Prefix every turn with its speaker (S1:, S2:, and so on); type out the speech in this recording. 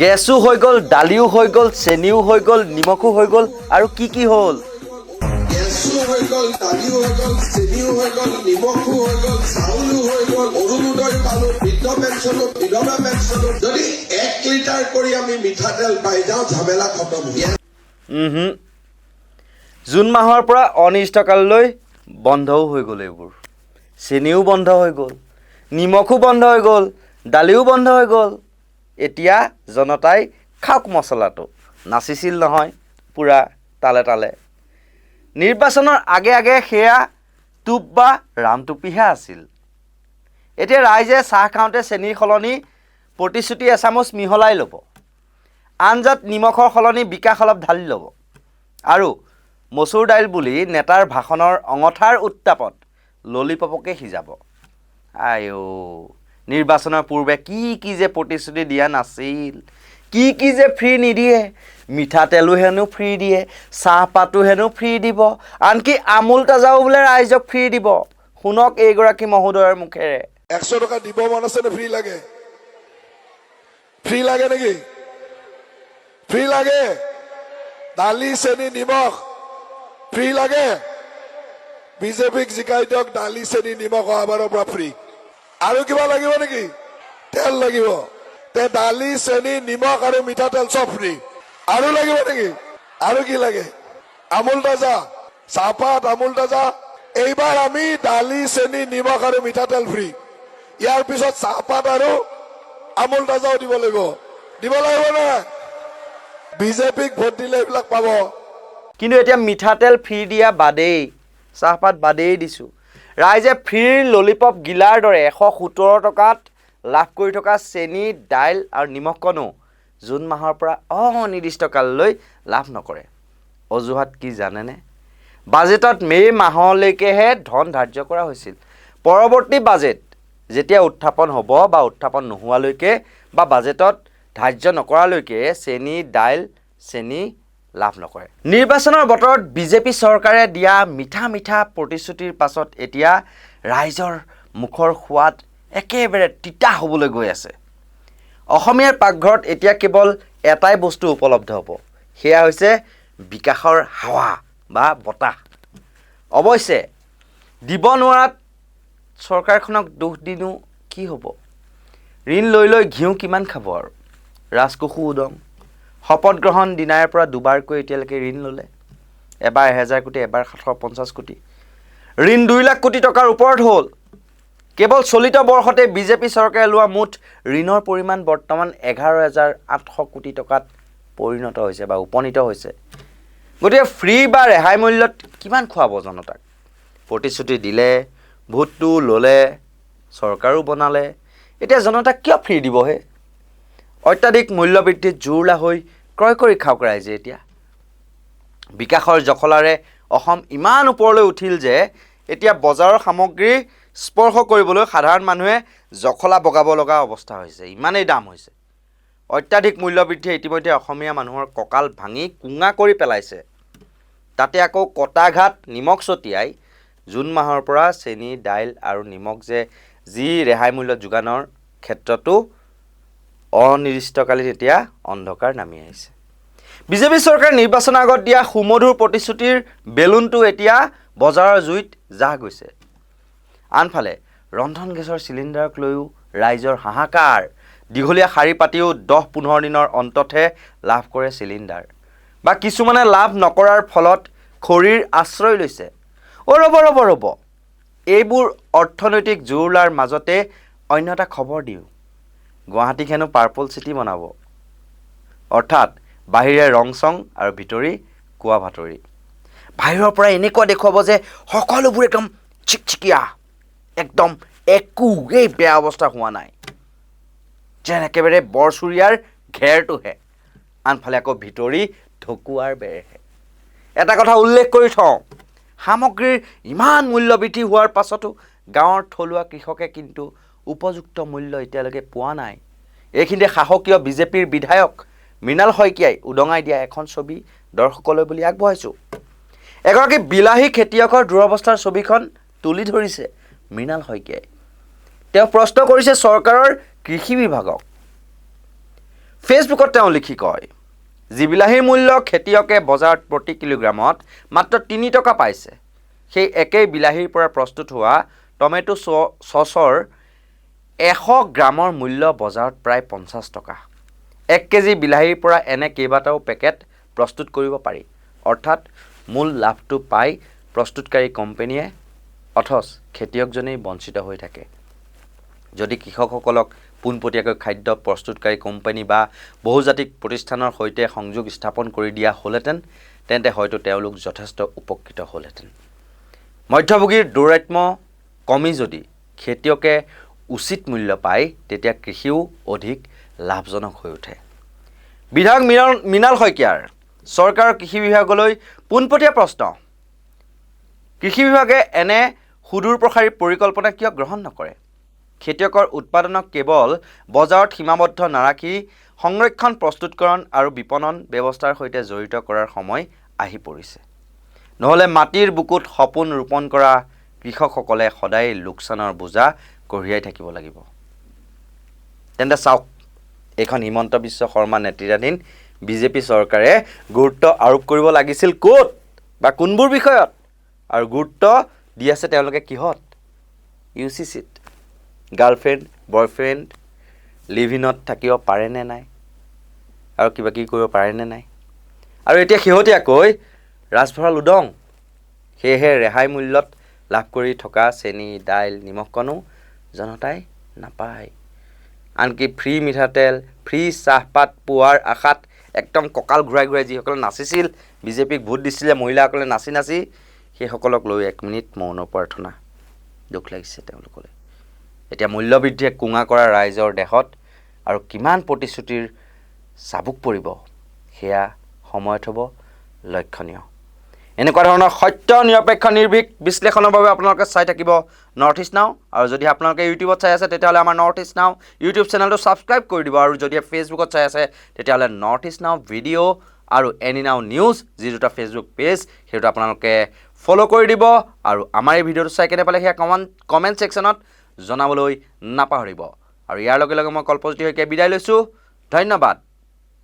S1: গেছো হৈ গ'ল, দালিও হৈ গ'ল, চেনিও হৈ গ'ল, নিমখো হৈ গ'ল, আৰু কি হ'ল?
S2: গেছো হৈ গ'ল, দালিও হৈ গ'ল, চেনিও হৈ গ'ল, নিমখো হৈ গ'ল, চাউলো হৈ গ'ল, অৰুণোদয় পালো, বৃদ্ধ পেঞ্চনো, বিধৱা পেঞ্চনো। যদি 1 লিটাৰ কৰি আমি মিঠাতেল পাই যাওঁ, ঝামেলা খতম হৈ যায়।
S1: জুন মাহৰ পৰা অনিৰ্দিষ্টকাললৈ বন্ধও হৈ গ'ল এইবোৰ। চেনিও বন্ধ হৈ গ'ল, নিমখো বন্ধ হৈ গ'ল, দালিও বন্ধ হৈ গ'ল। এতিয়া জনতাই খাওক মছলাটো। নাচিছিল নহয় পূৰা তালে তালে। নিৰ্বাচনৰ আগে আগে সেয়া টুপ বা ৰামটুপিহে আছিল। এতিয়া ৰাইজে চাহ খাওঁতে চেনিৰ সলনি প্ৰতিশ্ৰুতি এচামুচ মিহলাই ল'ব। আঞ্জাত নিমখৰ সলনি বিকাশ অলপ ঢালি ল'ব। আৰু মচুৰ দাইল বুলি নেতাৰ ভাষণৰ অঙঠাৰ উত্তাপত ললিপপকে সিজাব। আইও, নিৰ্বাচনৰ পূৰ্বে কি যে প্ৰতিশ্ৰুতি দিয়া নাছিল। কি যে ফ্ৰী নিদিয়ে। মিঠাতেলো হেনো ফ্ৰী দিয়ে, চাহপাতো হেনো ফ্ৰী দিব, আনকি আমুল তাজাও বোলে ৰাইজক ফ্ৰী দিব। শুনক এইগৰাকী মহোদয়ৰ মুখেৰে।
S2: 100 টকা দিব মন আছে নে? ফ্ৰী লাগে? ফ্ৰী লাগে নেকি? ফ্ৰী লাগে? দালি, চেনি, নিমখ ফ্ৰী লাগে? বিজেপিক জিকাই দিয়ক, দালি, চেনি, নিমখ অহাবাৰৰ পৰা ফ্ৰী। আৰু কিবা লাগিব নেকি? তেল লাগিব। তে দালি, চেনি, নিমখ আৰু মিঠাতেল চব ফ্ৰী। আৰু লাগিব নেকি? আৰু কি লাগে? আমুল তাজা, চাহপাত, আমুল তাজা। এইবাৰ আমি দালি, চেনি, নিমখ আৰু মিঠাতেল ফ্ৰী। ইয়াৰ পিছত চাহপাত আৰু আমুল তাজাও দিব লাগিব। দিব লাগিব নে? বিজেপিক ভোট দিলে এইবিলাক পাব।
S1: কিন্তু এতিয়া মিঠাতেল ফ্ৰী দিয়া বাদেই, চাহপাত বাদেই দিছোঁ। ৰাইজে ফ্ৰীৰ ললিপপ গিলাৰ দৰে 117 টকাত লাভ কৰি থকা চেনি, দাইল আৰু নিমখকণো জুন মাহৰ পৰা অনিৰ্দিষ্টকাললৈ লাভ নকৰে। অজুহাত কি জানেনে? বাজেটত মে' মাহলৈকেহে ধন ধাৰ্য কৰা হৈছিল। পৰৱৰ্তী বাজেট যেতিয়া উত্থাপন হ'ব বা উত্থাপন নোহোৱালৈকে বা বাজেটত ধাৰ্য নকৰালৈকে চেনি, দাইল, চেনি লাভ নকৰে। নিৰ্বাচনৰ বতৰত বিজেপি চৰকাৰে দিয়া মিঠা প্ৰতিশ্ৰুতিৰ পাছত এতিয়া ৰাইজৰ মুখৰ সোৱাদ একেবাৰে তিতা হ'বলৈ গৈ আছে। অসমীয়াৰ পাকঘৰত এতিয়া কেৱল এটাই বস্তু উপলব্ধ হ'ব, সেয়া হৈছে বিকাশৰ হাৱা বা বতাহ। অৱশ্যে দিব নোৱাৰাত চৰকাৰখনক দোষ দিনো কি হ'ব? ঋণ লৈ ঘিউ কিমান খাব আৰু? ৰাজকোষো উদং। শপত গ্ৰহণ দিনাৰ পৰা দুবাৰকৈ এতিয়ালৈকে ঋণ ল'লে। এবাৰ 1000 কোটি, এবাৰ 750 কোটি। ঋণ 2 লাখ কোটি টকাৰ ওপৰত হ'ল। কেৱল চলিত বৰ্ষতে বিজেপি চৰকাৰে লোৱা মুঠ ঋণৰ পৰিমাণ বৰ্তমান 11,800 কোটি টকাত পৰিণত হৈছে বা উপনীত হৈছে। গতিকে ফ্ৰী বা ৰেহাই মূল্যত কিমান খুৱাব জনতাক? প্ৰতিশ্ৰুতি দিলে, ভোটটো ল'লে, চৰকাৰো বনালে, এতিয়া জনতাক কিয় ফ্ৰী দিবহে? অত্যাধিক মূল্যবৃদ্ধিত জুৰুলা হৈ ক্ৰয় কৰি খাওক ৰাইজে এতিয়া। বিকাশৰ জখলাৰে অসম ইমান ওপৰলৈ উঠিল যে এতিয়া বজাৰৰ সামগ্ৰী স্পৰ্শ কৰিবলৈ সাধাৰণ মানুহে জখলা বগাব লগা অৱস্থা হৈছে। ইমানেই দাম হৈছে। অত্যাধিক মূল্যবৃদ্ধিয়ে ইতিমধ্যে অসমীয়া মানুহৰ কঁকাল ভাঙি কুঙা কৰি পেলাইছে। তাতে আকৌ কটাঘাট নিমখ ছটিয়াই জুন মাহৰ পৰা চেনি, দাইল আৰু নিমখ যি ৰেহাই মূল্য যোগানৰ ক্ষেত্ৰতো অনিৰ্দিষ্টকালীন এতিয়া অন্ধকাৰ নামি আহিছে। বিজেপি চৰকাৰে নিৰ্বাচনৰ আগত দিয়া সুমধুৰ প্ৰতিশ্ৰুতিৰ বেলুনটো এতিয়া বজাৰৰ জুইত জাহ গৈছে। আনফালে ৰন্ধন গেছৰ চিলিণ্ডাৰক লৈও ৰাইজৰ হাহাকাৰ। দীঘলীয়া শাৰী পাতিও 10-15 দিনৰ অন্ততহে লাভ কৰে চিলিণ্ডাৰ। বা কিছুমানে লাভ নকৰাৰ ফলত খৰিৰ আশ্ৰয় লৈছে। ৰ'ব, এইবোৰ অৰ্থনৈতিক জুৰুলাৰ মাজতে অন্য এটা খবৰ দিওঁ। গুৱাহাটীক হেনো পাৰ্পল চিটি বনাব। অৰ্থাৎ বাহিৰে ৰংচং আৰু ভিতৰি কোৱা ভাতৰি। বাহিৰৰ পৰা এনেকুৱা দেখুৱাব যে সকলোবোৰ একদম চিকচিকীয়া, একদম একোৱেই বেয়া অৱস্থা হোৱা নাই, যেন একেবাৰে বৰচুৰীয়াৰ ঘেৰটোহে। আনফালে আকৌ ভিতৰি ঢকুৱাৰ বেৰহে। এটা কথা উল্লেখ কৰি থওঁ, সামগ্ৰীৰ ইমান মূল্যবৃদ্ধি হোৱাৰ পাছতো গাঁৱৰ থলুৱা কৃষকে কিন্তু উপযুক্ত মূল্য এতিয়ালৈকে পোৱা নাই। এইখিনিতে সাহসীয় বিজেপিৰ বিধায়ক মৃণাল শইকীয়াই উদঙাই দিয়া এখন ছবি দৰ্শকলৈ বুলি আগবঢ়াইছোঁ। এগৰাকী বিলাহী খেতিয়কৰ দুৰৱস্থাৰ ছবিখন তুলি ধৰিছে মৃণাল শইকীয়াই। তেওঁ প্ৰশ্ন কৰিছে চৰকাৰৰ কৃষি বিভাগক, ফেচবুকত তেওঁ লিখি কয়, যি বিলাহীৰ মূল্য খেতিয়কে বজাৰত প্ৰতি কিলোগ্ৰামত মাত্ৰ 3 টকা পাইছে, সেই একেই বিলাহীৰ পৰা প্ৰস্তুত হোৱা টমেটো চচৰ 100 গ্ৰামৰ মূল্য বজাৰত প্ৰায় 50 টকা। 1 কেজি বিলাহীৰ পৰা এনে কেইবাটাও পেকেট প্ৰস্তুত কৰিব পাৰি। অৰ্থাৎ মূল লাভটো পাই প্ৰস্তুতকাৰী কোম্পানীয়ে, অথচ খেতিয়কজনেই বঞ্চিত হৈ থাকে। যদি কৃষকসকলক পোনপটীয়াকৈ খাদ্য প্ৰস্তুতকাৰী কোম্পানী বা বহুজাতিক প্ৰতিষ্ঠানৰ সৈতে সংযোগ স্থাপন কৰি দিয়া হ'লহেঁতেন, তেন্তে হয়তো তেওঁলোক যথেষ্ট উপকৃত হ'লহেঁতেন। মধ্যভোগীৰ দৌৰাত্ম্য কমি যদি খেতিয়কে উচিত মূল্য পায়, তেতিয়া কৃষিও অধিক লাভজনক হৈ উঠে। বিধায়ক মৃণাল শইকীয়াৰ চৰকাৰৰ কৃষি বিভাগলৈ পোনপটীয়া প্ৰশ্ন, কৃষি বিভাগে এনে সুদূৰ প্ৰসাৰী পৰিকল্পনা কিয় গ্ৰহণ নকৰে? খেতিয়কৰ উৎপাদনক কেৱল বজাৰত সীমাবদ্ধ নাৰাখি সংৰক্ষণ, প্ৰস্তুতকৰণ আৰু বিপণন ব্যৱস্থাৰ সৈতে জড়িত কৰাৰ সময় আহি পৰিছে। নহ'লে মাটিৰ বুকুত সপোন ৰোপণ কৰা কৃষকসকলে সদায় লোকচানৰ বোজা কঢ়িয়াই থাকিব লাগিব। তেন্তে চাওক, এইখন হিমন্ত বিশ্ব শৰ্মা নেতৃত্বাধীন বিজেপি চৰকাৰে গুৰুত্ব আৰোপ কৰিব লাগিছিল ক'ত বা কোনবোৰ বিষয়ত, আৰু গুৰুত্ব দি আছে তেওঁলোকে কিহত? UCCত। গাৰ্লফ্ৰেণ্ড, বয়ফ্ৰেণ্ড, লিভিনত থাকিব পাৰেনে নাই, আৰু কিবা কিবি কৰিব পাৰেনে নাই। আৰু এতিয়া শেহতীয়াকৈ ৰাজভঁৰাল উদং, সেয়েহে ৰেহাই মূল্যত লাভ কৰি থকা চেনি, দাইল, নিমখকণো জনতাই নাপায়। আনকি ফ্ৰী মিঠাতেল, ফ্ৰী চাহপাত পোৱাৰ আশাত একদম কঁকাল ঘূৰাই ঘূৰাই যিসকলে নাচিছিল, বিজেপিক ভোট দিছিলে মহিলাসকলে নাচি নাচি, সেইসকলক লৈ 1 মিনিট মৌন প্ৰাৰ্থনা। দুখ লাগিছে তেওঁলোকলৈ। এতিয়া মূল্যবৃদ্ধিয়ে কোঙা কৰা ৰাইজৰ দেহত আৰু কিমান প্ৰতিশ্ৰুতিৰ চাবুক পৰিব, সেয়া সময়ত হ'ব লক্ষণীয়। এনেকুৱা ধৰণৰ সত্য, নিৰপেক্ষ, নিৰ্ভীক বিশ্লেষণৰ বাবে আপোনালোকে চাই থাকিব নৰ্থ ইষ্ট নাও। আৰু যদি আপোনালোকে ইউটিউবত চাই আছে, তেতিয়াহ'লে আমাৰ নৰ্থ ইষ্ট নাও ইউটিউব চেনেলটো ছাবস্ক্ৰাইব কৰি দিব। আৰু যদি ফেচবুকত চাই আছে, তেতিয়াহ'লে নৰ্থ ইষ্ট নাও ভিডিঅ' আৰু এনি নাও নিউজ, যি দুটা ফেচবুক পেজ, সেইটো আপোনালোকে ফ'ল' কৰি দিব। আৰু আমাৰ এই ভিডিঅ'টো চাই কেনে পালে সেয়া কমেণ্ট ছেকশ্যনত জনাবলৈ নাপাহৰিব। আৰু ইয়াৰ লগে লগে মই কল্পজ্যোতি শইকীয়াই বিদায় লৈছোঁ। ধন্যবাদ।